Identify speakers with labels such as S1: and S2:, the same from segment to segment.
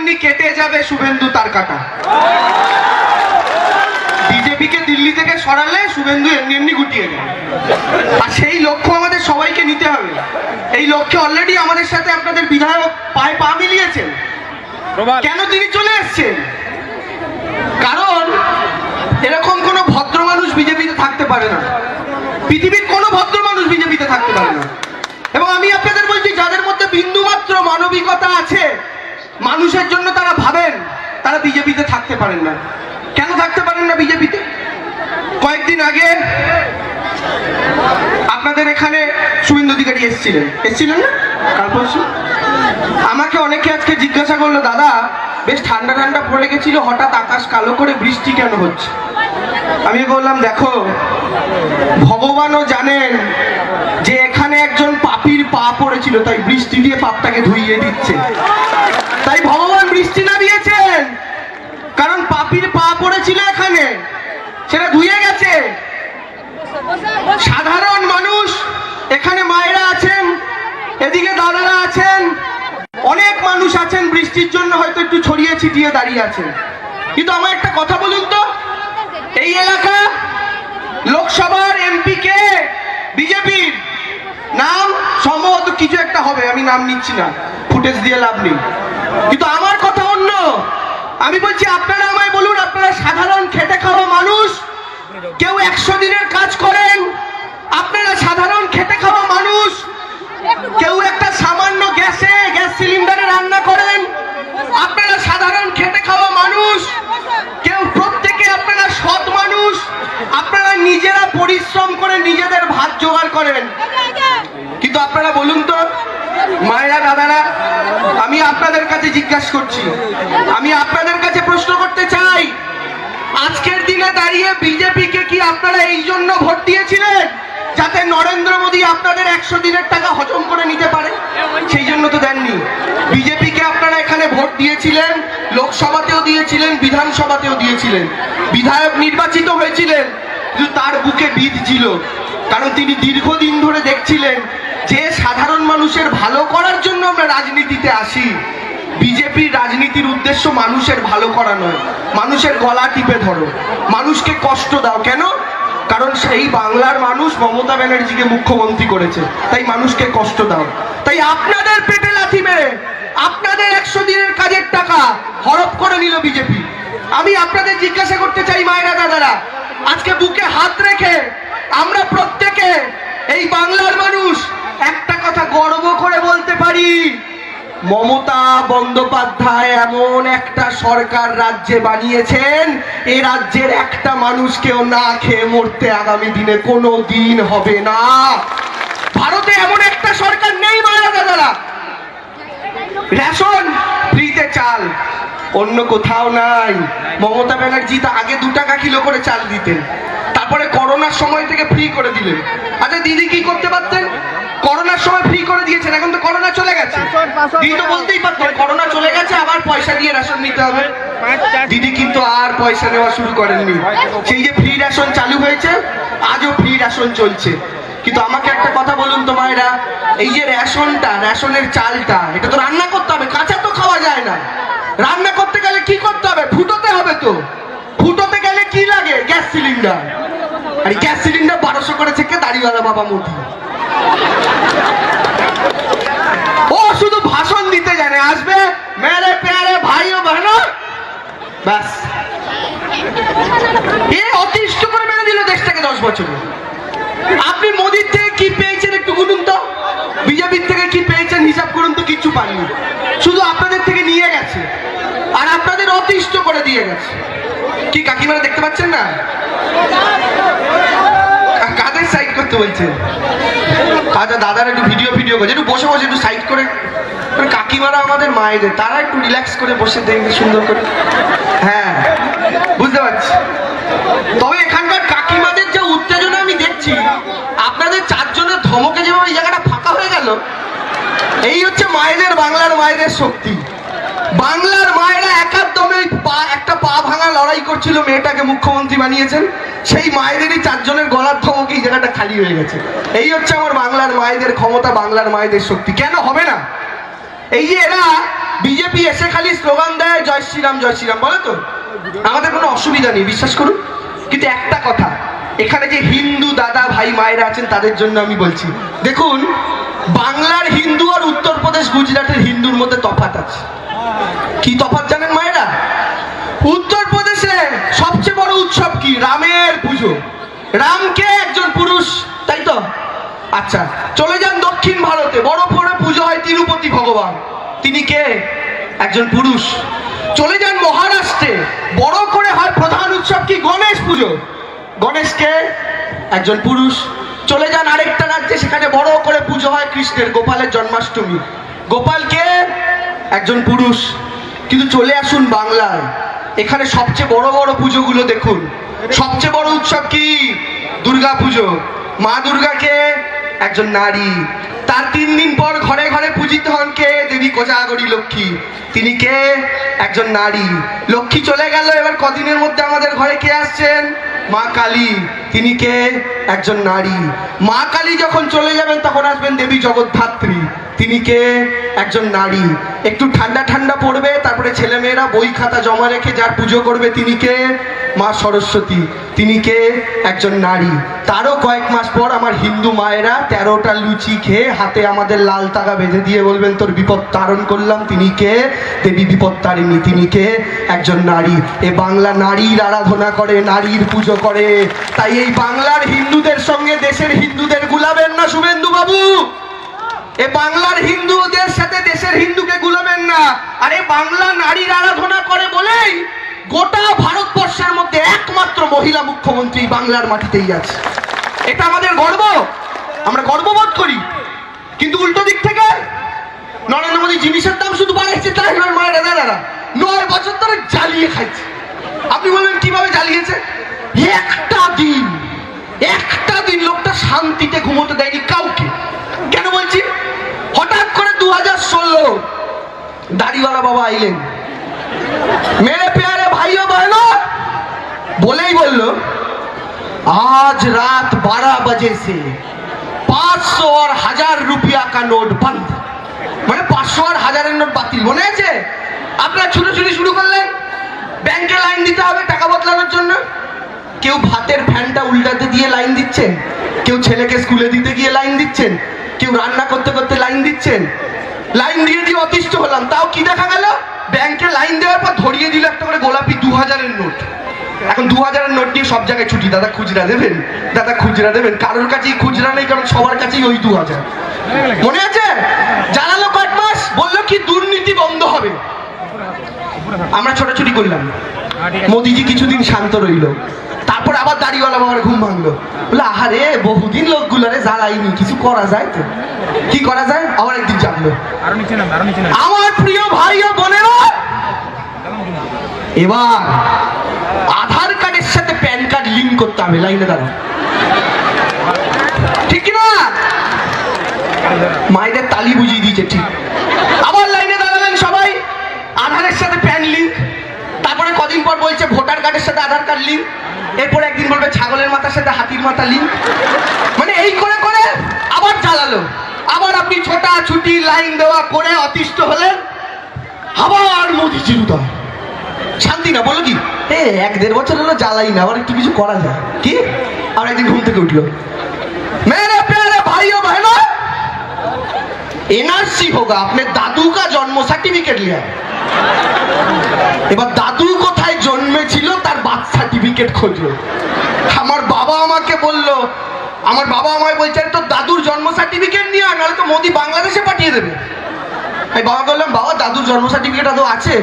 S1: এমনি কেটে যাবে শুভেন্দু তার কাটা। বিজেপিকে দিল্লি থেকে সরালে শুভেন্দু এমনি এমনি গুটিয়ে যাবে। আর সেই লক্ষ্য আমাদের সবাইকে নিতে হবে। এই লক্ষ্যে অলরেডি আমাদের সাথে আপনাদের বিধায়ক পায়ে পা মিলিয়েছেন। কেন তিনি চলে এসছেন? কারণ এরকম কোনো ভদ্র মানুষ বিজেপিতে থাকতে পারে না। পৃথিবীর কোনো ভদ্র মানুষ বিজেপিতে থাকতে পারে না। এবং আমি আপনাদের বলছি, যাদের মধ্যে বিন্দুমাত্র মানবিকতা আছে, মানুষের জন্য তারা ভাবেন, তারা বিজেপিতে থাকতে পারেন না। কেন থাকতে পারেন না বিজেপিতে? কয়েকদিন আগে আপনাদের এখানে শুভেন্দু অধিকারী এসেছিলেন না? কাল পরশু আমাকে অনেকে আজকে জিজ্ঞাসা করলো, দাদা বেশ ঠান্ডা ঠান্ডা পড়ে গেছিল, হঠাৎ আকাশ কালো করে বৃষ্টি কেন হচ্ছে? আমি বললাম, দেখো, ভগবানও জানেন যে এখানে একজন পাপীর পা পড়েছিল, তাই বৃষ্টি দিয়ে পাপটাকে ধুইয়ে দিচ্ছে। তাই ভগবান বৃষ্টি নামিয়েছেন, কারণ পাপীর পা পড়েছিল এখানে, সেটা ধুয়ে গেছে। সাধারণ মানুষ এখানে মায়েরা আছেন, এদিকে দাদারা আছেন, অনেক মানুষ আছেন বৃষ্টির জন্য হয়তো একটু ছড়িয়ে ছিটিয়ে দাঁড়িয়ে আছেন। কিন্তু আমার একটা কথা বলুন তো, এই এলাকা লোকসভার এমপি কে? বিজেপির। নাম সম্ভবত কিছু একটা হবে, আমি নাম নিচ্ছি না, ফুটেজ দিয়ে লাভ নেই। কিন্তু আমার কথা অন্য। আমি বলছি, আপনারা আমায় বলুন, আপনারা সাধারণ খেটে খাওয়া মানুষ, কেউ 100 দিনের কাজ করেন, আপনারা সাধারণ খেটে খাওয়া মানুষ, কেউ একটা সামান্য গ্যাস সিলিন্ডারে রান্না করেন, আপনারা সাধারণ খেটে খাওয়া মানুষ, কেউ প্রত্যেকে আপনারা সৎ মানুষ, আপনারা নিজেরা পরিশ্রম করে নিজেদের ভাত জোগাড় করেন। কিন্তু আপনারা বলুন তো মায়েরা দাদারা, আমি আপনাদের কাছে জিজ্ঞাসা করছি, আমি আপনাদের কাছে প্রশ্ন করতে চাই, আজকের দিনে দাঁড়িয়ে বিজেপিকে কি আপনারা এই জন্য ভোট দিয়েছিলেন যাতে নরেন্দ্র মোদী আপনাদের 100 দিনের টাকা হজম করে নিতে পারে? সেই জন্য তো দেননি। বিজেপিকে আপনারা এখানে ভোট দিয়েছিলেন, লোকসভাতেও দিয়েছিলেন, বিধানসভাতেও দিয়েছিলেন, বিধায়ক নির্বাচিত হয়েছিলেন, কিন্তু তার বুকে বিষ ছিল। কারণ তিনি দীর্ঘদিন ধরে দেখছিলেন যে সাধারণ মানুষের ভালো করার জন্য আমরা রাজনীতিতে আসি। বিজেপির রাজনীতির উদ্দেশ্য মানুষের ভালো করা নয়, মানুষের গলা টিপে ধরো, মানুষকে কষ্ট দাও। কেন? কারণ সেই বাংলার মানুষ মমতা ব্যানার্জিকে মুখ্যমন্ত্রী করেছে, তাই মানুষকে কষ্ট দাও। তাই আপনাদের পেটে লাথি মেরে আপনাদের 100 দিনের কাজের টাকা হড়প করে নিল বিজেপি। আমি আপনাদের জিজ্ঞাসা করতে চাই মায়েরা দাদারা, আজকে বুকে হাত রেখে আমরা প্রত্যেকে এই বাংলার মানুষ একটা কথা গর্ব করে বলতে পারি, মমতা বন্দ্যোপাধ্যায় এমন একটা সরকার রাজ্যে বানিয়েছেন, এই রাজ্যের একটা মানুষকেও না খেয়ে মরতে আগামী দিনে কোনো দিন হবে না। ভারতে এমন একটা সরকার নেই মায়েরা দাদারা। রেশন ফ্রিতে চাল অন্য কোথাও নাই। মমতা ব্যানার্জি তা আগে 2 টাকা কিলো করে চাল দিতেন, তারপরে করোনার সময় থেকে ফ্রি করে দিলেন। আচ্ছা দিদি কি করতে পারতেন? করোনার সময় ফ্রি করে দিয়েছেন, এখন তো করোনা চলে গেছে, দিদি তো বলতেই পারতেন করোনা চলে গেছে, আবার পয়সা দিয়ে রেশন নিতে হবে। দিদি কিন্তু আর পয়সা নেওয়া শুরু করেননি। সেই যে ফ্রি রেশন চালু হয়েছে, আজও ফ্রি রেশন চলছে। কিন্তু আমাকে একটা কথা বলুন তো মায়েরা, এই যে রেশনটা, রেশনের চালটা, এটা তো রান্না করতে হবে, কাঁচা তো খাওয়া যায় না। রান্না করতে গেলে কি করতে হবে? ফুটোতে হবে। তো ফুটোতে গেলে কি লাগে? Gas cylinder. আর গ্যাস সিলিন্ডার 1200 করে থেকে দাড়িওয়ালা বাবা মোদি। ও শুধু ভাষণ দিতে জানে, আসবে মেরে প্যারে ভাই ও বহনো, ব্যাস। এ অতিষ্ঠ করে মেরে দিল দেশটাকে 10 বছরে। আপনি মোদির থেকে কি পেয়েছেন একটু গুনুন তো, বিজেপির থেকে কি পেয়েছেন হিসাব করুন তো। কিচ্ছু পাননি, শুধু আপনাদের থেকে নিয়ে গেছে আর আপনাদের অতিষ্ঠ করে দিয়ে গেছে। কি কাকিমারা দেখতে পাচ্ছেন না? কাদের সাইড করতে বলছেন? আচ্ছা দাদারা একটু ভিডিও করছে, একটু বসে বসে একটু সাইড করে। কাকিমারা আমাদের মায়েদের, তারা একটু রিল্যাক্স করে বসে দেখবে সুন্দর করে। হ্যাঁ বুঝতে পারছি। তবে এখানকার কাকিমাদের যে উত্তেজনা আমি দেখছি, আপনাদের 4 জনের ধমকে যেভাবে এই জায়গাটা ফাঁকা হয়ে গেল, এই হচ্ছে মায়েদের, বাংলার মায়েদের শক্তি। বাংলার মায়েরা একাদমে একটা পা ভাঙা লড়াই করছিল, মেয়েটাকে মুখ্যমন্ত্রী বানিয়েছেন। সেই মায়েদেরই 4 জনের গলার ধমকে এই জায়গাটা খালি হয়ে গেছে। এই হচ্ছে আমার বাংলার মায়েদের ক্ষমতা, বাংলার মায়েদের শক্তি। কেন হবে না? এই যে এরা বিজেপি এসে খালি স্লোগান দেয় জয় শ্রীরাম বলে তো, আমাদের কোনো অসুবিধা নেই, বিশ্বাস করুন। কিন্তু একটা কথা, এখানে যে হিন্দু দাদা ভাই মায়েরা আছেন তাদের জন্য আমি বলছি, দেখুন বাংলার হিন্দু আর উত্তরপ্রদেশ গুজরাটের হিন্দুর মধ্যে তফাৎ আছে। কি তফাৎ জানেন মায়েরা? উত্তরপ্রদেশে সবচেয়ে বড় উৎসব কি? রামের পুজো। রামকে একজন পুরুষ, তাই তো? আচ্ছা, চলে যান দক্ষিণ ভারতে, বড় বড় পুজো হয় তিরুপতি ভগবান, তিনি কে? একজন পুরুষ। চলে যান মহারাষ্ট্রে, বড় করে হয় প্রধান উৎসব কি? গণেশ পুজো। গণেশকে একজন পুরুষ। চলে যান আরেকটা রাজ্যে, সেখানে বড় করে পুজো হয় কৃষ্ণের, গোপালের জন্মাষ্টমী, গোপালকে একজন পুরুষ। কিন্তু চলে আসুন বাংলায়, এখানে সবচেয়ে বড় বড় পুজোগুলো দেখুন। সবচেয়ে বড় উৎসব কি? দুর্গা পুজো। মা দুর্গাকে একজন নারী, তার 3 দিন পর ঘরে ঘরে পূজিত হন কে? দেবী কোজাগরী লক্ষ্মী, তিনি কে? একজন নারী। লক্ষ্মী চলে গেল, এবার কদিনের মধ্যে আমাদের ঘরে কে আসছেন? মা কালী, তিনি কে? একজন নারী। মা কালী যখন চলে যাবেন তখন আসবেন দেবী জগদ্ধাত্রী, তিনি কে? একজন নারী। একটু ঠান্ডা ঠান্ডা পড়বে, তারপরে ছেলেমেয়েরা বই খাতা জমা রেখে যার পুজো করবে, তিনি কে? মা সরস্বতী, তিনি কে? একজন নারী। তারও কয়েক মাস পর আমার হিন্দু মায়েরা 13টা লুচি খেয়ে হাতে আমাদের লাল তাগা বেঁধে দিয়ে বলবেন তোর বিপদ তারণ করলাম, তিনি কে? দেবী বিপত্তারিণী, তিনি কে? একজন নারী। এ বাংলা নারীর আরাধনা করে, নারীর পুজো করে। তাই এই বাংলার হিন্দুদের সঙ্গে দেশের হিন্দুদের গুলাবেন না শুভেন্দু বাবু। এ বাংলার হিন্দুদের সাথে দেশের হিন্দুকে গুলাবেন না। আরে বাংলা নারীর আরাধনা করে বলেই গোটা ভারতবর্ষের মধ্যে একমাত্র মহিলা মুখ্যমন্ত্রী বাংলার মাটিতেই আছে। এটা আমাদের গর্ব, আমরা গর্ববোধ করি। কিন্তু উল্টো দিক থেকে নরেন্দ্র মোদী জিনিসের দাম শুধু বাড়াইছে, তাই নয় দাদারা, 9 বছর ধরে জ্বালিয়ে খাইছে। আপনি বলবেন কিভাবে জ্বালিয়েছে? একটা দিন লোকটা শান্তিতে ঘুমোতে দেয়নি কাউকে। কেন বলছি? হঠাৎ করে 2016 দাড়িওয়ালা বাবা আইলেন, মেরে প্যারে ভাইও বহনো, বলেই বলল आज रात 12 बजे से 500 और 1000 रुपया का नोट बंद। মানে 500 আর 1000-এর নোট বাতিল। মনে আছে? আপনারা ছুটোছুটি শুরু করলেন, ব্যাংকে লাইন দিতে হবে টাকা বদলানোর জন্য। কেউ ভাতের ফ্যানটা উল্টাতে দিয়ে লাইন দিচ্ছেন, কেউ ছেলেকে স্কুলে দিতে গিয়ে লাইন দিচ্ছেন, কেউ রান্না করতে করতে লাইন দিচ্ছেন। লাইন দিয়ে দিয়ে অতিষ্ঠ হলাম, তাও কি দেখা গেল? ব্যাংকে লাইন দেওয়ার পর ধরিয়ে দিল একটা করে গোলাপি 2000-এর নোট। এখন 2000-এর নোট নিয়ে সব জায়গায় ছুটি, দাদা খুচরা দেবেন, দাদা খুচরা দেবেন। কারোর কাছেই খুচরা নেই, কারণ সবার কাছেই ওই 2000। মনে আছে? জানালো কয়েক মাস, বললো কি দুর্নীতি বন্ধ হবে। আমরা ছোটাছুটি করলাম, মোদিজি কিছুদিন শান্ত রইল, তারপর আবার দাড়িওয়ালা বাবার ঘুম ভাঙলো, বলে আহারে বহুদিন লোকগুলারে জ্বালাইনি, কিছু করা যায় তো? কি করা যায়? আবার একদিন জানলো। আমার প্রিয় ভাই ও বোনেরা, এবার আধার কার্ডের সাথে প্যান কার্ড লিঙ্ক করতে হবে। লাইনে দাঁড়াও, ঠিক না? মায়েদের তালি বুঝিয়ে দিয়েছে, ঠিক। আবার লাইনে দাঁড়ালেন সবাই, আধারের সাথে প্যান লিঙ্ক। তারপরে কদিন পর বলছে ভোটার কার্ডের সাথে আধার কার্ড লিঙ্ক। এরপরে একদিন বলবে ছাগলের মাথার সাথে হাতির মাথা লিঙ্ক। মানে এই করে করে আবার জ্বালালো। আবার আপনি ছোটা ছুটি লাইন দেওয়া করে অতিষ্ঠ হলেন, আবার মোদিজির উদয়। শান্তি না, বলো কি? 1-1.5 বছর হলো জ্বালাই না, আবার একটু কিছু করা যায় কি? আর একদিন ঘুম থেকে উঠলো, मेरे प्यारे भाइयों बहनों, एनआरसी होगा, अपने दादू का जन्म सर्टिफिकेट लिया। এবার দাদু কোথায় জন্মেছিল তার বার্থ সার্টিফিকেট খুঁজলো। আমার বাবা আমাকে বললো, আমার বাবা আমায় বলছে তোর দাদুর জন্ম সার্টিফিকেট নিয়ে আয়, নাহলে তো মোদি বাংলাদেশে পাঠিয়ে দেবে। আমি বাবা বললাম, বাবা দাদুর জন্ম সার্টিফিকেট আদৌ আছে?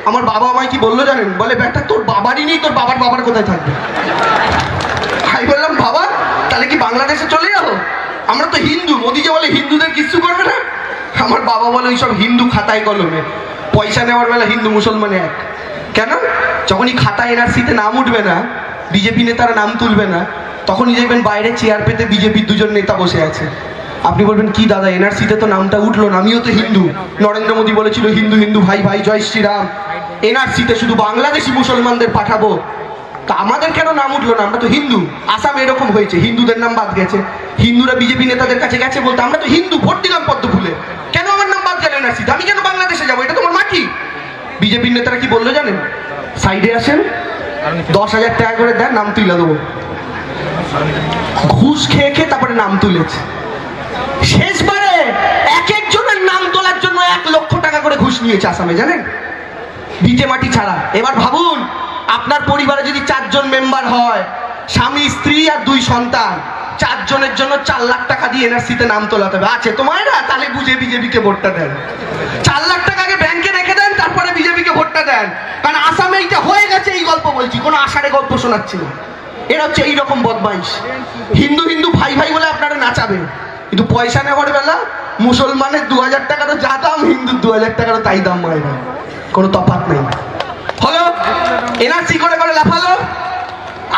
S1: আমার বাবা আমায় কি বললো জানেন? বলে ব্যাটা তোর বাবারই নেই, তোর বাবার বাবার কোথায় থাকবে? আমি বললাম বাবা তাহলে কি বাংলাদেশে চলে যাবো? আমরা তো হিন্দু, মোদি যে বলে হিন্দুদের কিচ্ছু করবে না। আমার বাবা বলে ওইসব হিন্দু খাতায় কলমে, পয়সা নেওয়ার বেলা হিন্দু মুসলমান এক। কেন? যখনই খাতায় এনআরসিতে নাম উঠবে না, বিজেপি নেতারা নাম তুলবে না, তখনই দেখবেন বাইরে চেয়ার পেতে বিজেপির 2জন নেতা বসে আছে। আপনি বলবেন কি দাদা এনআরসিতে তো নামটা উঠলো না, আমিও তো হিন্দু, নরেন্দ্র মোদী বলেছিল হিন্দু হিন্দু ভাই ভাই জয় শ্রীরাম, এনআরসিতে শুধু বাংলাদেশি মুসলমানদের পাঠাবো, তা আমাদের কেন নাম উঠলো না? আমরা তো হিন্দু। আসামে এরকম হয়েছে, হিন্দুদের নাম বাদ গেছে। হিন্দুরা বিজেপি নেতাদের কাছে গেছে বলতে আমরা তো হিন্দু, ভোট দিলাম পদ্ম ফুলে, কেন আমার নাম বাদ গেল এনআরসিতে? আমি কেন বাংলাদেশে যাবো? এটা তোমার মাটি, বিজেপির নেতারা কি বললো জানেন? সাইডে আসেন, 10,000 টাকা করে দেন, নাম তুলে দেবো। ঘুষ খেয়ে খেয়ে তারপরে নাম তুলেছে। শেষবারে এক একজনের নাম তোলার জন্য 1 লক্ষ টাকা করে ঘুষ নিয়েছে আসামে, জানেন? ভিটে মাটি ছাড়া। এবার ভাবুন, আপনার পরিবারে যদি 4 জন মেম্বার হয়, স্বামী, স্ত্রী আর 2 সন্তান, 4 জনের জন্য 4 লাখ টাকা দিয়ে এনআরসিতে নাম তোলাতে হবে। আছে তোমার না? তাহলে বুঝে বিজেপিকে ভোটটা দেন। 4 লাখ টাকা আগে ব্যাংকে রেখে দেন, তারপরে বিজেপিকে ভোটটা দেন। কারণ আসামে এইটা হয়ে গেছে। এই গল্প বলছি, কোনো আষাঢ়ে গল্প শোনাচ্ছি না। এরা হচ্ছে এইরকম বদমাইশ। হিন্দু হিন্দু ভাই ভাই বলে আপনারা নাচাবেন, কিন্তু পয়সা নেওয়ার বেলা মুসলমানের 2000 টাকারও যা দাম, হিন্দুর 2000 টাকারও তাই দাম। মায়েরা কোনো তফাৎ নেই। হলো এনআরসি করে করে লাফালো।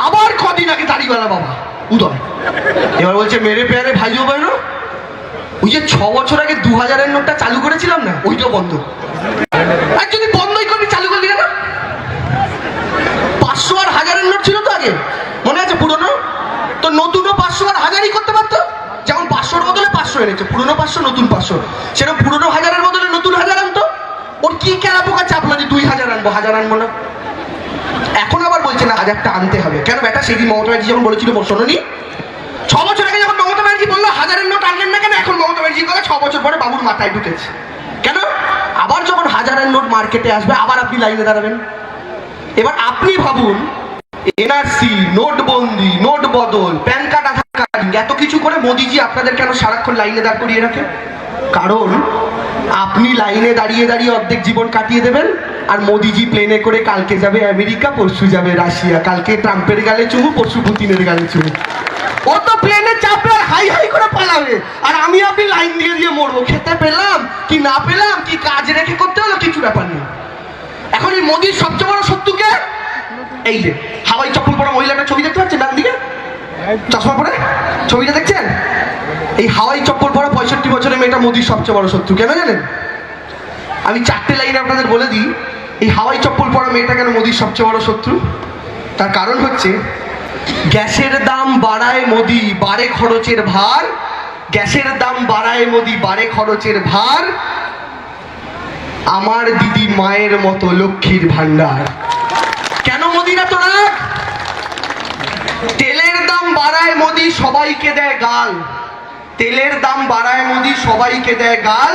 S1: আবার কদিন আগে দাড়িওয়ালা বাবা উদয় এবার বলছে মেরে পেয়ারে ভাইও বেরো। ওই যে 6 বছর আগে 2000-এর নোটটা চালু করেছিলাম না, ওইটা বন্ধ। আর যদি বন্ধই করবি, চালু করলি না? 500 আর 1000-এর নোট ছিল তো আগে, মনে আছে? পুরনো তো নতুনও 500 আর 1000ই করতে পারতো। যেমন 500-র বদলে 500 এনেছে, পুরনো 500 নতুন 500, সেরকম পুরনো 1000-এর বদলে নতুন 1000 আনতো। ওর কি কেনা পোকা চাপলো যে 2000 আনবো, 1000 আনবো না? এখন আবার বলছে না 1000টা আনতে হবে। কেন বেটা? সেদিন মমতা ব্যানার্জি যখন বলেছিল, শোনোনি? 6 বছর আগে যখন মমতা ব্যানার্জি বললো 1000-এর নোট আনলেন না কেন? এখন মমতা ব্যানার্জি কথা 6 বছর পরে বাবুর মাথায় ঢুকেছে। কেন? আবার যখন 1000-এর নোট মার্কেটে আসবে, আবার আপনি লাইনে দাঁড়াবেন। এবার আপনি ভাবুন, এনআরসি, নোটবন্দি, নোট বদল, প্যান কার্ড, আধার কার্ড, এত কিছু করে মোদিজি আপনাদের কেন সারাক্ষণ লাইনে দাঁড় করিয়ে রাখে? কারণ আপনি লাইনে দাঁড়িয়ে দাঁড়িয়ে অর্ধেক জীবন কাটিয়ে দেবেন, আর মোদিজি প্লেনে করে কালকে যাবে আমেরিকা, পরশু যাবে রাশিয়া। কালকে ট্রাম্পের গালে চুমু, পরশু পুতিনের গালে চুমু। ও তো প্লেনে চাপে আর হাই হাই করে পালাবে, আর আমি আপনি লাইন দিয়ে দিয়ে মরবো। খেতে পেলাম কি না পেলাম, কি কাজ রেখে করতে হলো, কিছু ব্যাপার নেই। এখন এই মোদির সবচেয়ে বড় শত্রুকে, এই যে হাওয়াই চপ্পল পরা মহিলাটা ছবি দেখতে পাচ্ছেন ডান দিকে, চশমা পরে ছবিটা দেখছেন? এই হাওয়াই চপ্পল পরা 65 বছরের মেয়েটা মোদির সবচেয়ে বড় শত্রু। কেন জানেন? আমি 4টে লাইনে আপনাদের বলে দিই, এই হাওয়াই চপ্পল পরা মেয়েটা কেন মোদির সবচেয়ে বড় শত্রু। তার কারণ হচ্ছে, গ্যাসের দাম বাড়ায় মোদি, বাড়ে খরচের ভার। গ্যাসের দাম বাড়ায় মোদি, বাড়ে খরচের ভার। আমার দিদি মায়ের মতো লক্ষ্মীর ভান্ডার। কেন মোদিরা তো রাগ? তেলের দাম বাড়ায় মোদি, সবাইকে দেয় গাল। তেলের দাম বাড়ায় মোদি, সবাইকে দেয় গাল।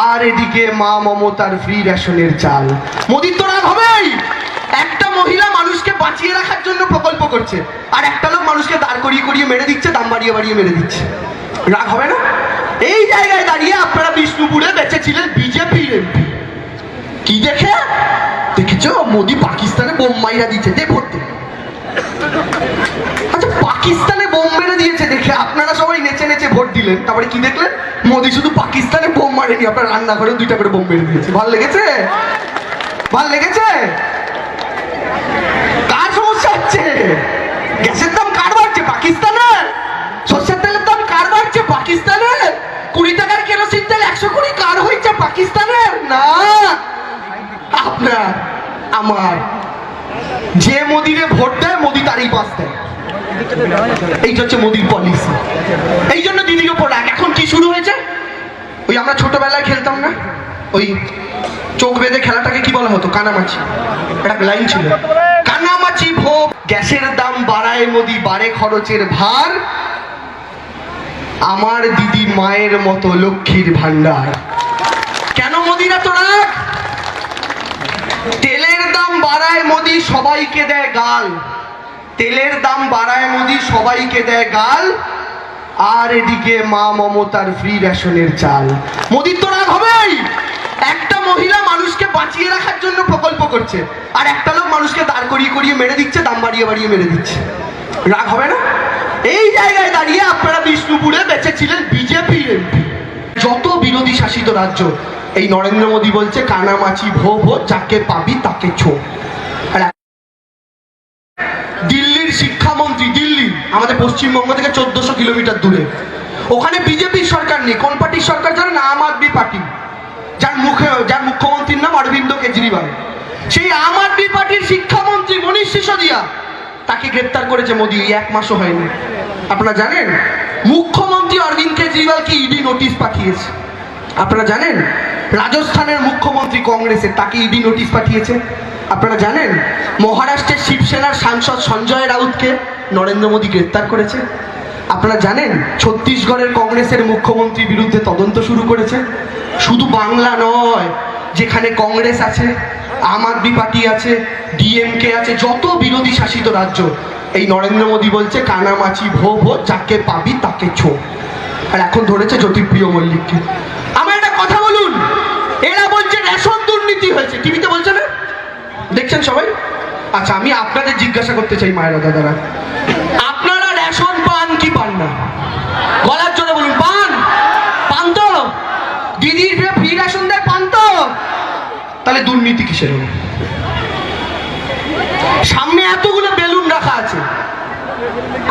S1: আর এদিকে মা মমতার ফ্রি রেশনের চাল। মোদির তো রাগ হবেই। একটা মহিলা মানুষকে বাঁচিয়ে রাখার জন্য প্রকল্প করছে, আর একটা লোক মানুষকে দাঁড় করিয়ে করিয়ে মেরে দিচ্ছে, দাম বাড়িয়ে বাড়িয়ে মেরে দিচ্ছে। রাগ হবে না? এই জায়গায় দাঁড়িয়ে আপনারা বিষ্ণুপুরে বেঁচেছিলেন বিজেপির এমপি। কি দেখে? দেখেছো মোদি পাকিস্তানে বোম মাইরা দিচ্ছে, দে ভোট। আচ্ছা, পাকিস্তানে বোম মেরে দিয়েছে দেখে আপনারা সবাই নেচে নেচে ভোট দিলেন, তারপরে কি দেখলেন? মোদি শুধু পাকিস্তানে বোম মারেনি, আপনার রান্নাঘরে 2টা করে বোম মেরে দিয়েছে। ভাল লেগেছে? ভাল লেগেছে? কার সমস্যা হচ্ছে? গ্যাসের দাম কার বাড়ছে? পাকিস্তানের। সর্ষের তেলের দাম কার বাড়ছে? পাকিস্তানের। 20 টাকার কেরোসিন তেল 120 কার হয়েছে? পাকিস্তানের না, আপনার আমার। যে মোদিরে ভোট দেয়, মোদি তারই পাস দেয়। এই হচ্ছে মোদির পলিসি। এই জন্য দিদির উপর রাগ। এখন কি শুরু হয়েছে? ওই আমরা ছোটবেলায় খেলতাম না, ওই চোখ বেঁধে খেলাটাকে কি বলা হতো? কানামাছি। একটা লাইন ছিল, কানামাছি ভোগ। গ্যাসের দাম বাড়ায় মোদি, বাড়ে খরচের ভার। আমার দিদি মায়ের মতো লক্ষ্মীর ভান্ডার। কেন মোদিরা তো রাগ? তেলের দাম বাড়ায় মোদি, সবাইকে দেয় গাল। তেলের দাম বাড়ায় মোদি, সবাইকে দেয় গাল। আর এদিকে মা মমতার ফ্রি রেশনের চাল। মোদির তো রাগ হবেই। একটা মহিলা মানুষকে বাঁচিয়ে রাখার জন্য প্রকল্প করছে, আর একটা লোক মানুষকে দাঁড় করিয়ে করিয়ে মেরে দিচ্ছে, দাম বাড়িয়ে বাড়িয়ে মেরে দিচ্ছে। রাগ হবে না? এই জায়গায় দাঁড়িয়ে আপনারা বিষ্ণুপুরে বেঁচেছিলেন বিজেপির এমপি। যত বিরোধী শাসিত রাজ্য, এই নরেন্দ্র মোদী বলছে কানামাছি ভো ভো, যাকে পাবি তাকে ছো। দিল্লির শিক্ষামন্ত্রী, দিল্লি আমাদের পশ্চিমবঙ্গ থেকে 1400 কিলোমিটার দূরে, ওখানে বিজেপির সরকার নেই। কোন পার্টির সরকার জানেন? আম আদমি পার্টি, যার মুখ্যমন্ত্রীর নাম অরবিন্দ কেজরিওয়াল। সেই আম আদমি পার্টির শিক্ষামন্ত্রী মনীষ সিসোদিয়া, তাকে গ্রেপ্তার করেছে মোদী। 1 মাসও হয়নি। আপনারা জানেন মুখ্যমন্ত্রী অরবিন্দ কেজরিওয়ালকে ইডি নোটিশ পাঠিয়েছে? আপনারা জানেন রাজস্থানের মুখ্যমন্ত্রী কংগ্রেসের, তাকে ইডি নোটিশ পাঠিয়েছে। আপনারা জানেন মহারাষ্ট্রের শিবসেনার সাংসদ সঞ্জয় রাউতকে নরেন্দ্র মোদী গ্রেপ্তার করেছে। আপনারা জানেন ছত্তিশগড়ের কংগ্রেসের মুখ্যমন্ত্রীর বিরুদ্ধে তদন্ত শুরু করেছে। শুধু বাংলা নয়, যেখানে কংগ্রেস আছে, আম আদমি পার্টি আছে, ডিএমকে আছে, যত বিরোধী শাসিত রাজ্য, এই নরেন্দ্র মোদী বলছে কানামাছি ভো ভো, যাকে পাবি তাকে ছো। আর এখন ধরেছে জ্যোতিপ্রিয় মল্লিককে। আমার একটা কথা বলুন, এরা বলছে রেশন দুর্নীতি হয়েছে, টিভিতে বলছে না, দেখছেন সবাই? আচ্ছা, আমি আপনাদের জিজ্ঞাসা করতে চাই মায়েরা দাদারা, আপনারা রেশন পান কি পান না? গলার জন্য বলুন, পান? পান তো? দিদির ফ্রি রেশন দেয়, পান তো? তাহলে দুর্নীতি কিসের হলো? সামনে এতগুলো বেলুন রাখা আছে,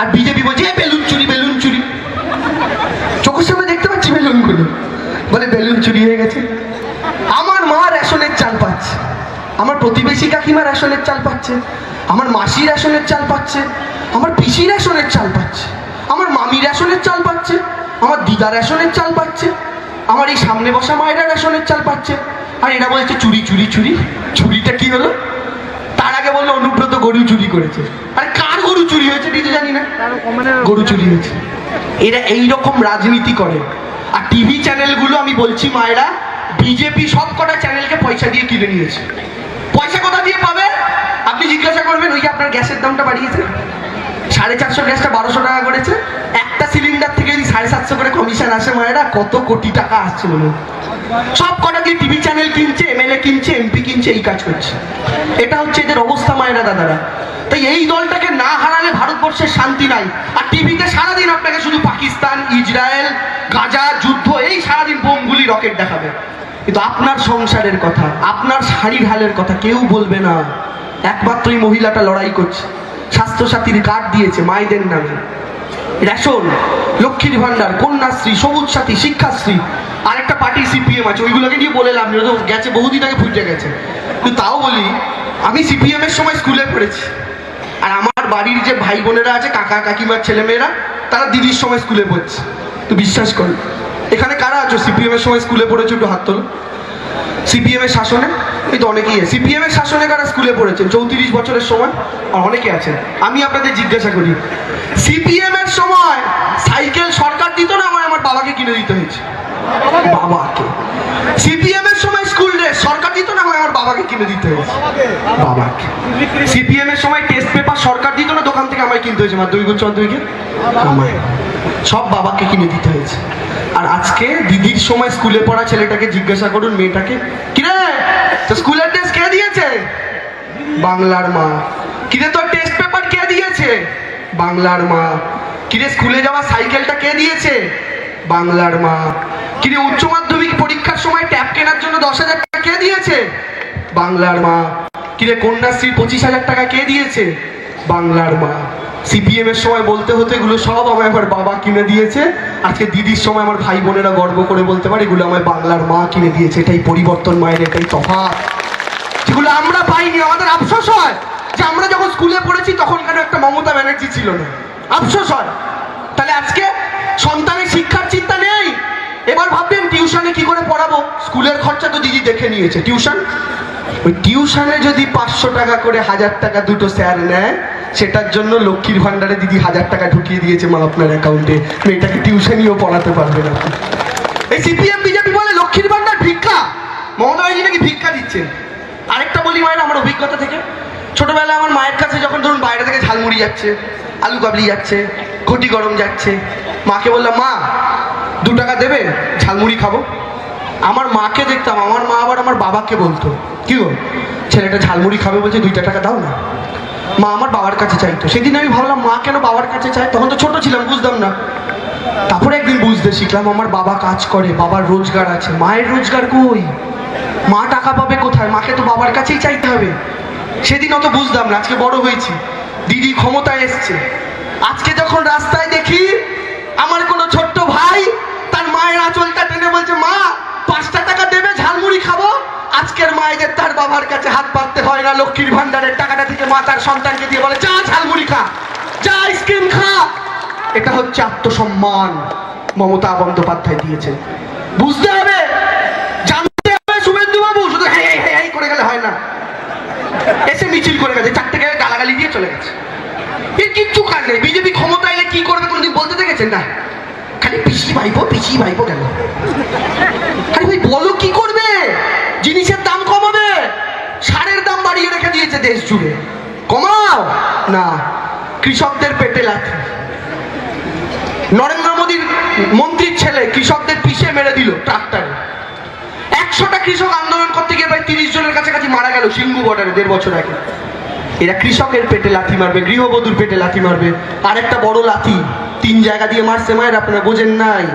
S1: আর বিজেপি বলছে বেলুন চুরি, বেলুন চুরি। চোখের সামনে দেখতে পাচ্ছি বেলুনগুলো, বলে বেলুন চুরি হয়ে গেছে। আমার মা রেশনের চাল পাচ্ছে, আমার প্রতিবেশী কাকিমা রেশনের চাল পাচ্ছে, আমার মাসি রেশনের চাল পাচ্ছে, আমার পিসি রেশনের চাল পাচ্ছে, আমার মামি রেশনের চাল পাচ্ছে, আমার দিদা রেশনের চাল পাচ্ছে, আমার এই সামনে বসা মায়েরা রেশনের চাল পাচ্ছে। আর এরা বলছে চুরি চুরি চুরি। চুরিটা কি হলো? তার আগে বললো অনুব্রত গরু চুরি করেছে। আরে কার গরু চুরি হয়েছে নিজে জানি না, গরু চুরি হয়েছে। এরা এইরকম রাজনীতি করে। আর টিভি চ্যানেলগুলো, আমি বলছি মায়েরা, বিজেপি সব কটা চ্যানেলকে পয়সা দিয়ে কিনে নিয়েছে। পয়সা কোথা দিয়ে পাবে? আপনি জিজ্ঞাসা করবেন, ওই যে আপনার গ্যাসের দামটা বাড়িয়েছে, 450 গ্যাসটা 1200 টাকা করেছে, একটা সিলিন্ডার থেকে যদি 750 করে কমিশন আসে মায়েরা, কত কোটি টাকা আসছে বলুন? সব কটা দিয়ে টিভি চ্যানেল কিনছে, এমএলএ কিনছে, এমপি কিনছে, এই কাজ করছে। এটা হচ্ছে এদের অবস্থা মায়েরা দাদারা। তাই এই দলটাকে না হারালে ভারতবর্ষের শান্তি নাই। আর টিভিতে সারাদিন আপনাকে শুধু পাকিস্তান, ইসরায়েল, গাজা যুদ্ধ, এই সারাদিন বোমগুলি রকেট দেখাবে, কিন্তু আপনার সংসারের কথা, আপনার শাড়ির হালের কথা কেউ বলবে না। একমাত্র এই মহিলাটা লড়াই করছে, স্বাস্থ্যসাথীর কার্ড দিয়েছে মায়েদের নামে, রেশন, লক্ষ্মীর ভান্ডার, কন্যাশ্রী, সবুজ সাথী, শিক্ষাশ্রী। আর একটা পার্টি সিপিএম আছে, ওইগুলোকে নিয়ে বলে লাভ নেই, গেছে বহুদিন আগে, ফুটে গেছে। কিন্তু তাও বলি, আমি সিপিএম এর সময় স্কুলে পড়েছি, আর আমার বাড়ির যে ভাই বোনেরা আছে, কাকা কাকিমার ছেলেমেয়েরা, তারা দিদির সময় স্কুলে পড়ছে। তো বিশ্বাস করো, এখানে কারা আছো সিপিএম এর সময় স্কুলে পড়েছো? একটু হাত তোলো। সিপিএম এর শাসনে, এই তো অনেকেই আছে। সিপিএম এর শাসনে কারা স্কুলে পড়েছেন 34 বছরের সময়? আর অনেকে আছেন। আমি আপনাদের জিজ্ঞাসা করি, সিপিএম এর সময় সাইকেল সরকার দিত না, আমার বাবাকে কিনে দিতে হয়েছে? বাবাকে। সিপিএম এর সময় স্কুল ড্রেস সরকার দিত না, আমার বাবাকে কিনে দিতে হয়েছে? বাবাকে। সিপিএম এর সময় টেস্ট পেপার সরকার দিত না, দোকান থেকে আমায় কিনতে হয়েছে মাধ্যমিক উচ্চ মাধ্যমিকে? আমায়। সব বাবাকে কিনে দিতে হয়েছে। আর আজকে দিদির সময় স্কুলে পড়া ছেলেটাকে জিজ্ঞাসা করুন, মেয়েটাকে, কিরে তো স্কুলের ড্রেস কে দিয়েছে? বাংলার মা। কিরে তোর টেস্ট পেপার কে দিয়েছে? বাংলার মা। কিরে স্কুলে যাওয়া সাইকেলটা কে দিয়েছে? বাংলার মা। কিরে উচ্চ মাধ্যমিক পরীক্ষার সময় ট্যাব কেনার জন্য 10,000 টাকা কে দিয়েছে? বাংলার মা। কিরে কন্যাশ্রীর 25,000 টাকা কে দিয়েছে? বাংলার মা। সিপিএম এর সময় বলতে হতো এগুলো সব আমায় আমার বাবা কিনে দিয়েছে, আজকে দিদির সময় আমার ভাই বোনেরা গর্ব করে বলতে পারে এগুলো আমায় বাংলার মা কিনে দিয়েছে। এটাই পরিবর্তন মায়ের, এটাই তফাৎ, যেগুলো আমরা পাইনি। আমাদের আফসোস হয় যে আমরা যখন স্কুলে পড়েছি তখন কেন একটা মমতা ব্যানার্জি ছিল না, আফসোস হয়। তাহলে আজকে সন্তানের শিক্ষার চিন্তা নেই। এবার ভাববেন টিউশনে কি করে পড়াবো, স্কুলের খরচা তো দিদি দেখে নিয়েছে। টিউশন, ওই টিউশনে যদি 500 টাকা করে 1000 টাকা দুটো স্যার নেয়, সেটার জন্য লক্ষ্মীর ভান্ডারে দিদি 1000 টাকা ঢুকিয়ে দিয়েছে মা আপনার অ্যাকাউন্টে, মেয়েটাকে টিউশনিও পড়াতে পারবেন আপনি। এই সিপিএম বিজেপি বলে লক্ষ্মীর ভান্ডার ভিক্ষা, মমতা ব্যানার্জি নাকি ভিক্ষা দিচ্ছেন। আরেকটা বলি মায়ের, আমার অভিজ্ঞতা থেকে, ছোটবেলায় আমার মায়ের কাছে যখন ধরুন বাইরে থেকে ঝালমুড়ি যাচ্ছে, আলু কাবলি যাচ্ছে, ঘটি গরম যাচ্ছে, মাকে বললাম মা 2 টাকা দেবে, ঝালমুড়ি খাবো। আমার মাকে দেখতাম, আমার মা আবার আমার বাবাকে বলতো, কি গো ছেলেটা ঝালমুড়ি খাবে বলছে, 2 টাকা দাও না। মা আমার বাবার কাছে চাইতো। সেদিন আমি ভাবলাম মা কেন বাবার কাছে চায়, তখন তো ছোট ছিলাম, বুঝতাম না। তারপরে একদিন বুঝতে শিখলাম, আমার বাবা কাজ করে, বাবার রোজগার আছে, মায়ের রোজগার কই, মা টাকা পাবে কোথায়, মাকে তো বাবার কাছেই চাইতে হবে। সেদিন অত বুঝতাম না, আজকে বড় হয়েছি, দিদি ক্ষমতায় এসছে। আজকে যখন রাস্তায় দেখি আমার কোনো ছোট্ট ভাই তার মায়ের আঁচলটা টেনে বলছে মা 5 টাকা দেবে, ঝালমুড়ি খাবো, আজকের মায়েদের তার বাবার কাছে হাত পাততে হয় না। লক্ষ্মীর ভান্ডারের টাকাটা থেকে মা তার সন্তানকে দিয়ে বলে যা ঝালমুড়ি খা, যা আইসক্রিম খা। এটা হচ্ছে আত্মসম্মান, মমতা বন্দ্যোপাধ্যায় দিয়েছেন। বুঝতে হবে, জানতে এসে মিছিল করে গেছে, চারটে গায়ে গালাগালি দিয়ে চলে গেছে। এর কিচ্ছু কাজ নেই। বিজেপি ক্ষমতা এলে কি করবে কোনদিন বলতে দেখেছেন? না, খালি পিছিয়ে ভাইবো কেন? আরে ভাই বলো কি করবে? জিনিসের দাম কমাবে, সারের দাম বাড়িয়ে রেখে দিয়েছে দেশ জুড়ে, কমাও না। কৃষকদের পেটে লাথি। নরেন্দ্র মোদীর মন্ত্রীর ছেলে কৃষকদের পিষে মেরে দিল ট্রাক্টরে। 100টা কৃষক আন্দোলন করতে গিয়ে প্রায় 30 জনের কাছাকাছি মারা গেল সিঙ্গু বর্ডারে 1.5 বছর আগে। এরা কৃষকের পেটে লাথি মারবে, গৃহবধূর পেটে লাথি মারবে। আর একটা বড় লাথি 3 জায়গা দিয়ে মারছে মায়ের, আপনারা বোঝেন নাই।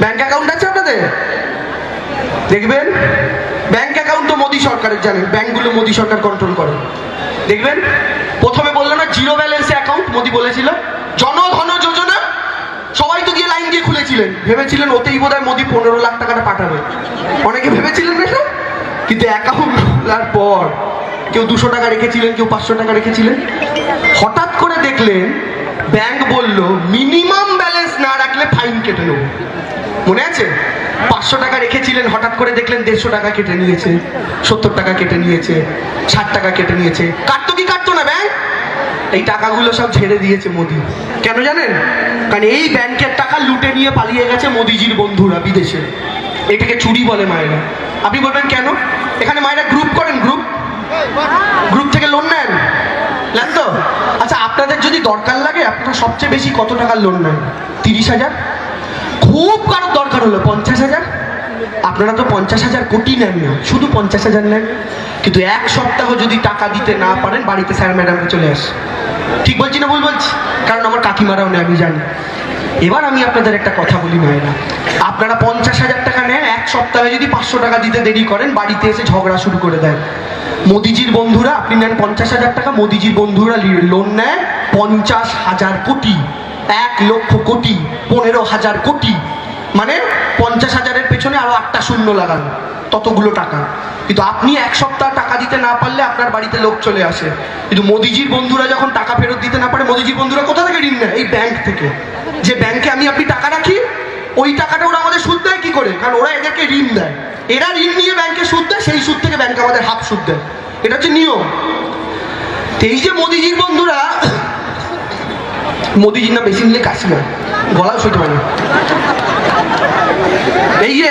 S1: ব্যাংক অ্যাকাউন্ট আছে আপনাদের? দেখবেন ব্যাংক অ্যাকাউন্ট তো মোদী সরকারের, জানেন ব্যাংকগুলো মোদী সরকার কন্ট্রোল করে। দেখবেন প্রথমে বললো না জিরো ব্যালেন্সে অ্যাকাউন্ট, মোদী বলেছিল জনধন যোজনা, সবাই তো গিয়ে লাইন দিয়ে খুলেছিলেন, ভেবেছিলেন ওতেই বোধহয় মোদী 15 লাখ টাকাটা পাঠাবে, অনেকে ভেবেছিলেন না। কিন্তু অ্যাকাউন্ট খোলার পর কেউ 200 টাকা রেখেছিলেন, কেউ 500 টাকা রেখেছিলেন। হঠাৎ করে দেখলেন ব্যাংক বলল মিনিমাম ব্যালেন্স না রাখলে ফাইন কেটে নেব। মনে আছে? 500 টাকা রেখেছিলেন, হঠাৎ করে দেখলেন 150 টাকা কেটে নিয়েছে, 70 টাকা কেটে নিয়েছে, 60 টাকা কেটে নিয়েছে। কাটতো কি কাটতো না ব্যাংক? এই টাকাগুলো সব ছেড়ে দিয়েছে মোদী। কেন জানেন? কারণ এই ব্যাংকের টাকা লুটে নিয়ে পালিয়ে গেছে মোদিজির বন্ধুরা বিদেশে। এটাকে চুরি বলে মায়েরা। আপনি বলবেন কেন? এখানে মায়েরা গ্রুপ করেন, গ্রুপ থেকে লোন নেন তো? আচ্ছা, আপনাদের যদি দরকার লাগে আপনারা সবচেয়ে বেশি কত টাকার লোন নেন? 30,000? খুব কারোর দরকার হলো 50,000? আপনারা তো 50,000 কোটি নেন না, শুধু 50,000 নেন। কিন্তু 1 সপ্তাহ যদি টাকা দিতে না পারেন বাড়িতে স্যার ম্যাডামকে চলে আসে। ঠিক বলছি না ভুল বলছি? কারণ আমার কাকিমারাও নেই, আমি জানি। এবার আমি আপনাদের একটা কথা বলি মায়েরা, আপনারা 50,000 টাকা নেন, 1 সপ্তাহে যদি 500 টাকা দিতে দেরি করেন বাড়িতে এসে ঝগড়া শুরু করে দেন। মোদিজির বন্ধুরা, আপনি নেন 50,000 টাকা, মোদিজির বন্ধুরা লোন নেয় 50,000 কোটি, 1 লক্ষ কোটি, 15,000 কোটি, মানে 50,000-এর পেছনে আরো 8টা শূন্য লাগানো, ততগুলো টাকা। কিন্তু আপনি 1 সপ্তাহ টাকা দিতে না পারলে আপনার বাড়িতে লোক চলে আসে। কিন্তু মোদিজির বন্ধুরা যখন টাকা ফেরত দিতে না পারে, মোদিজির বন্ধুরা কোথা থেকে ঋণ নেয়? এই ব্যাংক থেকে। যে ব্যাংকে আপনি টাকা রাখি, ওই টাকাটা ওরা আমাদের সুদ দেয় কি করে? কারণ ওরা এদেরকে ঋণ দেয়, এরা ঋণ নিয়ে ব্যাংকে সুদ দেয়, সেই সুদ থেকে ব্যাংক আমাদের হাফ সুদ দেয়। এটা হচ্ছে নিয়ম। এই যে মোদিজির বন্ধুরা, মোদিজির না বেশি নিলে কাশি না, গলাও সইতে পারে। এই যে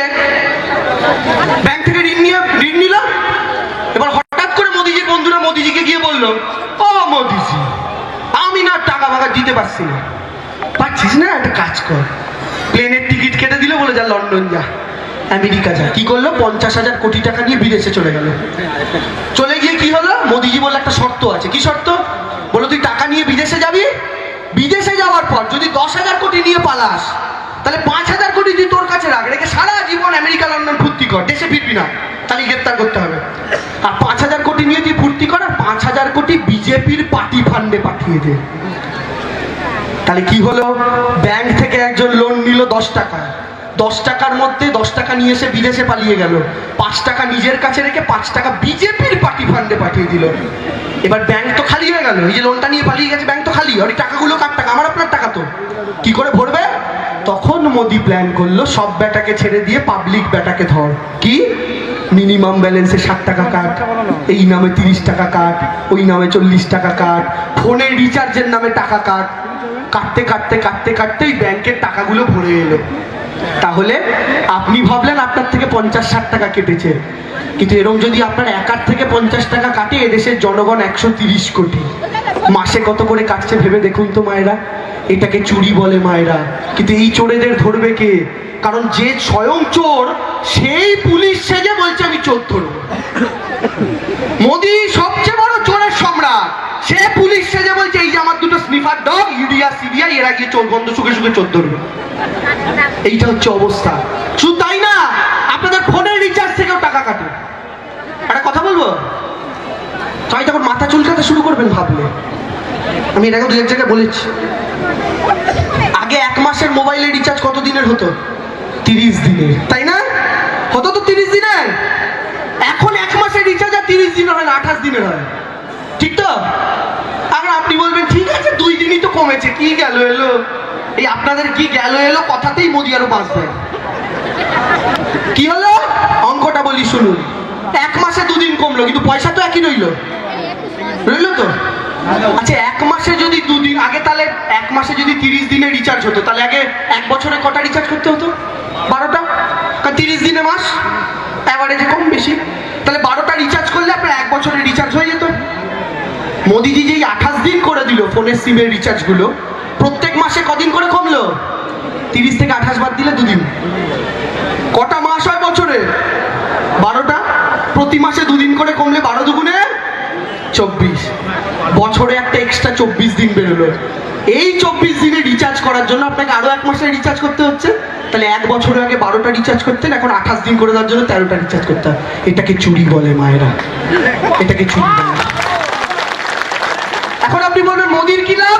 S1: ব্যাংক থেকে ঋণ নিল, এবার হঠাৎ করে মোদিজির বন্ধুরা মোদিজিকে গিয়ে বললো, ও মোদিজি, আমি না টাকা ফাকা দিতে পারছি না। পারছিস না? একটা কাজ কর, প্লেনের টিকিট কেটে দিল, বলে যা লন্ডন যা, আমেরিকা যা। কি করলো? 50,000 কোটি টাকা নিয়ে বিদেশে চলে গেল। চলে গিয়ে কি হলো? মোদিজি বললো একটা শর্ত আছে। কি শর্ত? বলো তুই টাকা নিয়ে বিদেশে যাবি, বিদেশে যাওয়ার পর যদি 10,000 কোটি নিয়ে পালাস, তাহলে 5,000 কোটি তুই তোর কাছে রাখ, রেখে সারা জীবন আমেরিকা লন্ডন ফুর্তি কর, দেশে ফিরবি না, তাহলে গ্রেপ্তার করতে হবে। আর 5,000 কোটি নিয়ে তুই ফুর্তি কর, আর 5,000 কোটি বিজেপির পার্টি ফান্ডে পাঠিয়ে দে। তাহলে কি হলো? ব্যাংক থেকে একজন লোন নিল 10 টাকা, 10 টাকার মধ্যে 10 টাকা নিয়ে এসে বিদেশে পালিয়ে গেল, 5 টাকা নিজের কাছে রেখে 5 টাকা বিজেপির পার্টি ফান্ডে পাঠিয়ে দিল। এবার ব্যাংক তো খালি হয়ে গেল, এই যে লোনটা নিয়ে পালিয়ে গেছে ব্যাংক তো খালি, আর টাকাগুলো কার টাকা? আমার আপনার টাকা। তো কি করে ভরবে? তখন মোদি প্ল্যান করলো সব ব্যাটাকে ছেড়ে দিয়ে পাবলিক ব্যাটাকে ধর। কি? মিনিমাম ব্যালেন্সে 60 টাকা কাট, এই নামে 30 টাকা কাট, ওই নামে 40 টাকা কাট, ফোনের রিচার্জের নামে টাকা কাট। কাটতে কাটতে কাটতে কাটতে এই ব্যাংকের টাকাগুলো ভরে এলো। তাহলে আপনি ভাবলেন আপনার থেকে 50-60 টাকা কেটেছে, কিন্তু এরকম যদি আপনার একার থেকে 50 টাকা কাটে, এদেশের জনগণ 130 কোটি, মাসে কত করে কাটছে ভেবে দেখুন তো মায়েরা। এটাকে চুরি বলে মায়েরা। কিন্তু এই চোরেদের ধরবে কে? কারণ যে স্বয়ং চোর সেই পুলিশ সেজে বলছে আমি চোর ধরবো। মোদি সবচেয়ে বড় চোরের সম্রাট, সে পুলিশ সেজে বলছে এই যে আমার দুটো স্নিফার ডগ ইউরিয়া সিরিয়া, এরা গিয়ে চোর গন্ধ শুকে শুকে চোর ধরবে। এইটা হচ্ছে অবস্থা। শুধু তাই না, আপনাদের ফোনের রিচার্জ থেকেও টাকা কাটে। একটা কথা বলবো, সবাই যখন মাথা চুলকাতে শুরু করবেন ভাবলে, আমি এটাকে 2-1 জায়গায় বলেছি, আগে 1 মাসের মোবাইলের রিচার্জ কত দিনের হতো? 30 দিনের, তাই না? হতো তো 30 দিনের। এখন 1 মাসের রিচার্জ আর 30 দিনের হয় না, 28 দিনের হয়। ঠিক তো? আর আপনি বলবেন ঠিক আছে 2 দিনই তো কমেছে, কি গেল এলো? এই আপনাদের কি গেল এলো কথাতেই মোদি আরো বাঁচবে। কি হলো? অঙ্কটা বলি শুনুন। 1 মাসে 2 দিন কমলো, কিন্তু পয়সা তো একই রইলো। রইলো তো? আচ্ছা, এক মাসে যদি দুদিন আগে, তাহলে এক মাসে যদি 30 দিনে রিচার্জ হতো, তাহলে আগে এক বছরে কটা রিচার্জ করতে হতো? 12টা। কারণ 30 দিনে মাস, অ্যাভারেজে কম বেশি, তাহলে 12টা রিচার্জ করলে আপনার এক বছরে রিচার্জ হয়ে যেত। মোদিজি যেই 28 দিন করে দিল ফোনের সিমের রিচার্জ গুলো, প্রত্যেক মাসে কদিন করে কমলো? 30 থেকে 28 বাদ দিলে 2 দিন। কটা মাস হয় বছরে? 12টা। প্রতি মাসে 2 দিন করে কমলে 12 দুগুণে 24, বছরে একটা এক্সট্রা 24 দিন বেরোলো। এই 24 দিনে রিচার্জ করার জন্য আপনাকে আরো এক মাসে রিচার্জ করতে হচ্ছে। তাহলে এক বছরে আগে 12টা রিচার্জ করতেন, এখন 28 দিন করে দেওয়ার জন্য 13টা রিচার্জ করতে হয়। এটাকে চুরি বলে মায়েরা, এটাকে চুরি বলে। এখন আপনি বলবেন মোদির কি লাভ?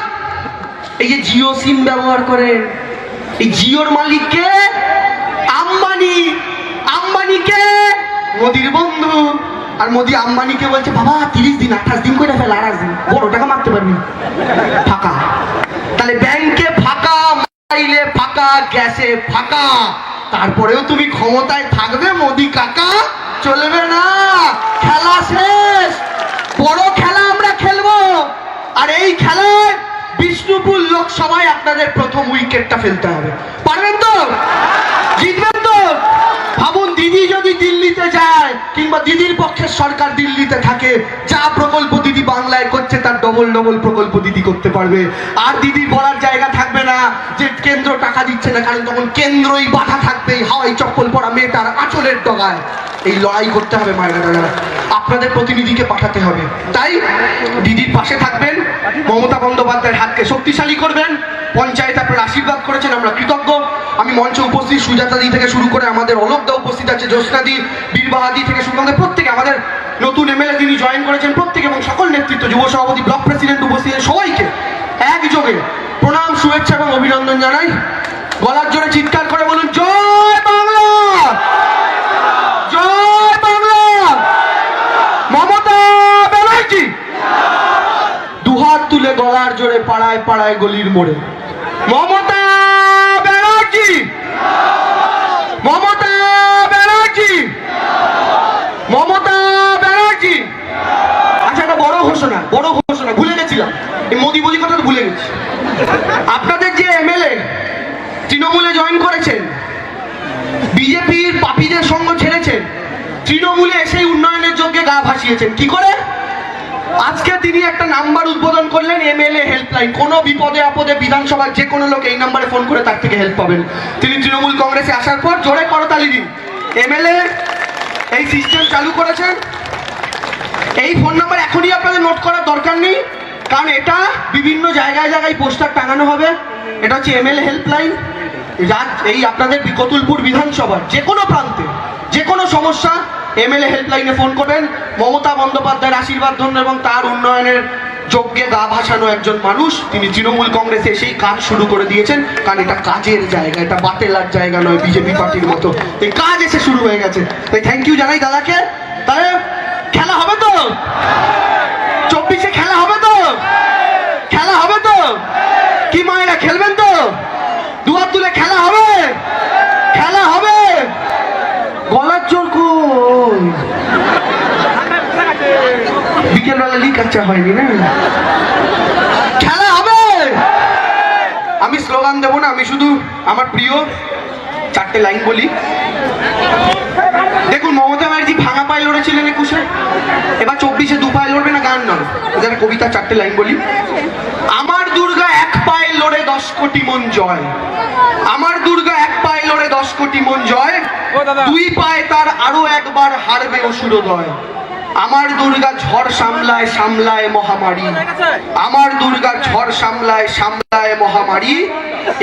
S1: এই যে জিও সিম ব্যবহার করেন, এই জিওর মালিককে আম্বানি, আম্বানিকে মোদির বন্ধু, আর মোদি আম্বানিকে বলছে বাবা 30 দিন 28 দিন করে ফেল, আর বড় টাকা মারতে পারবি। ফাঁকা। তাহলে ব্যাংকে ফাঁকা, মোবাইলে ফাঁকা, গ্যাসে ফাঁকা, তারপরেও তুমি ক্ষমতায় থাকবে মোদি কাকা? চলবে না, খেলা শেষ। বড় খেলা আমরা খেলবো, আর এই খেলায় বিষ্ণুপুর লোকসভায় আপনাদের প্রথম উইকেটটা ফেলতে হবে। পারবেন তো? জিতবেন তো? ভাবুন, দিদি যদি দিল্লিতে যায়, কিংবা দিদির পক্ষের সরকার দিল্লিতে থাকে, যা প্রকল্প দিদি বাংলায় করছে তার ডবল ডবল প্রকল্প দিদি করতে পারবে। আর দিদির বলার জায়গা থাকবে না যে কেন্দ্র টাকা দিচ্ছে না, কারণ তখন কেন্দ্রই বাধা থাকবে হাওয়াই চপ্পল পরা মেয়েটার আঁচলের ডগায়। এই লড়াই করতে হবে মায়েরা দাদারা, আপনাদের প্রতিনিধিকে পাঠাতে হবে। তাই দিদির পাশে থাকবেন, মমতা বন্দ্যোপাধ্যায়ের হাতকে শক্তিশালী করবেন। পঞ্চায়েত আপনারা আশীর্বাদ করেছেন, আমরা কৃতজ্ঞ। আমি মঞ্চে উপস্থিত সুজাতা দি থেকে শুরু করে আমাদের অলোকদা উপস্থিত আছে, জ্যোৎস্না দি, বীরবাহাদি থেকে শুরু করে প্রত্যেকে, আমাদের নতুন এমএলএ যিনি জয়েন করেছেন প্রত্যেকে, এবং সকল নেতৃত্ব, যুব সভাপতি, ব্লক প্রেসিডেন্ট উপস্থিত, সবাইকে একযোগে প্রণাম, শুভেচ্ছা এবং অভিনন্দন জানাই। গলার জোরে চিৎকার করে বলুন জয় বাংলা, জয় বাংলা, মমতা ব্যানার্জি। দুহাত তুলে গলার জোরে পাড়ায় পাড়ায় গলির মোড়ে মমতা ব্যানার্জি, মমতা ব্যানার্জি, মমতা ব্যানার্জি। আচ্ছা, একটা বড় ঘোষণা, বড় ঘোষণা ভুলে গেছিলাম, এই মোদি বলি কথা তো ভুলে গেছি। আপনাদের যে এমএলএ তৃণমূলে জয়েন করেছেন, বিজেপির পাপীদের সঙ্গ ছেড়েছেন, তৃণমূলে এসেই উন্নয়নের যোগ্যে গা ভাসিয়েছেন। কি করে? আজকে তিনি একটা নাম্বার উদ্বোধন করলেন, এমএলএ হেল্পলাইন। কোনো বিপদে আপদে বিধানসভার যে কোনো লোক এই নাম্বারে ফোন করে তার থেকে হেল্প পাবেন। তিনি তৃণমূল কংগ্রেসে আসার পর জোরে করতালি দিন, এমএলএ এই সিস্টেম চালু করেছেন। এই ফোন নাম্বার এখনই আপনাদের নোট করার দরকার নেই, কারণ এটা বিভিন্ন জায়গায় জায়গায় পোস্টার টাঙানো হবে। এটা হচ্ছে এমএলএ হেল্পলাইন। এই আপনাদের কতুলপুর বিধানসভার যে কোনো প্রান্তে যে কোনো সমস্যা এমএলএ হেল্পলাইনে ফোন করবেন। মমতা বন্দ্যোপাধ্যায়ের আশীর্বাদ ধন্য এবং তার উন্নয়নের যোগ্যে গা ভাসানো একজন মানুষ, তিনি তৃণমূল কংগ্রেসে এসেই কাজ শুরু করে দিয়েছেন। কারণ এটা কাজের জায়গা, এটা বাতেলার জায়গা নয় বিজেপি পার্টির মতো। এই কাজ এসে শুরু হয়ে গেছে, তাই থ্যাংক ইউ জানাই দাদাকে। তাহলে খেলা হবে তো? 24-এ খেলা হবে তো? খেলা হবে তো? কি মায়েরা খেলবেন তো? দুহাত তুলে খেলা হবে, খেলা হবে। গলার জোর কই? বিকেলবেলা লিক আচ্ছা হয়নি না? খেলা হবে। আমি স্লোগান দেবো না, আমি শুধু আমার প্রিয় 4টে লাইন বলি। দেখুন, মমতা ব্যানার্জি ভাঙা পায়ে লড়েছিলেন 21-এ, এবার 24-এ 2 পায়ে লড়বে না, গান নয়, এদের কবিতা 4টে লাইন বলি। আমার দুর্গা এক পায়ে লড়ে 10 কোটি মন জয়, আমার দুর্গা এক পায়ে লড়ে 10 কোটি মন জয়, 2 পায়ে তার আরো একবার হারবে অসুরোদয়। আমার দুর্গা ঝড় সামলায় সামলায় মহামারী, আমার দুর্গা ঝড় সামলায় সামলায় মহামারী।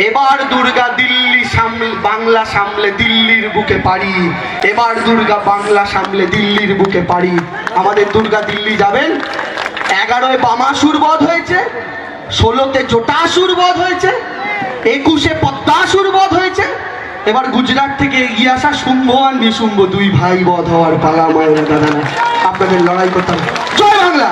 S1: এবার দুর্গা দিল্লি বাংলা সামলে দিল্লির বুকে পারি, এবার দুর্গা বাংলা সামলে দিল্লির বুকে পারি। আমাদের দুর্গা দিল্লি যাবেন। 11-এ বামাসুর বধ হয়েছে, 16-তে জটাসুর বধ হয়েছে, 21-এ পদ্মাসুর বধ হয়েছে। এবার গুজরাট থেকে এগিয়ে আসা শুম্ভ আর নিশুম্ভ 2 ভাই বধ হওয়ার পালা। মায়েরা দাদারা, আপনাদের লড়াই করতে হবে। জয় বাংলা।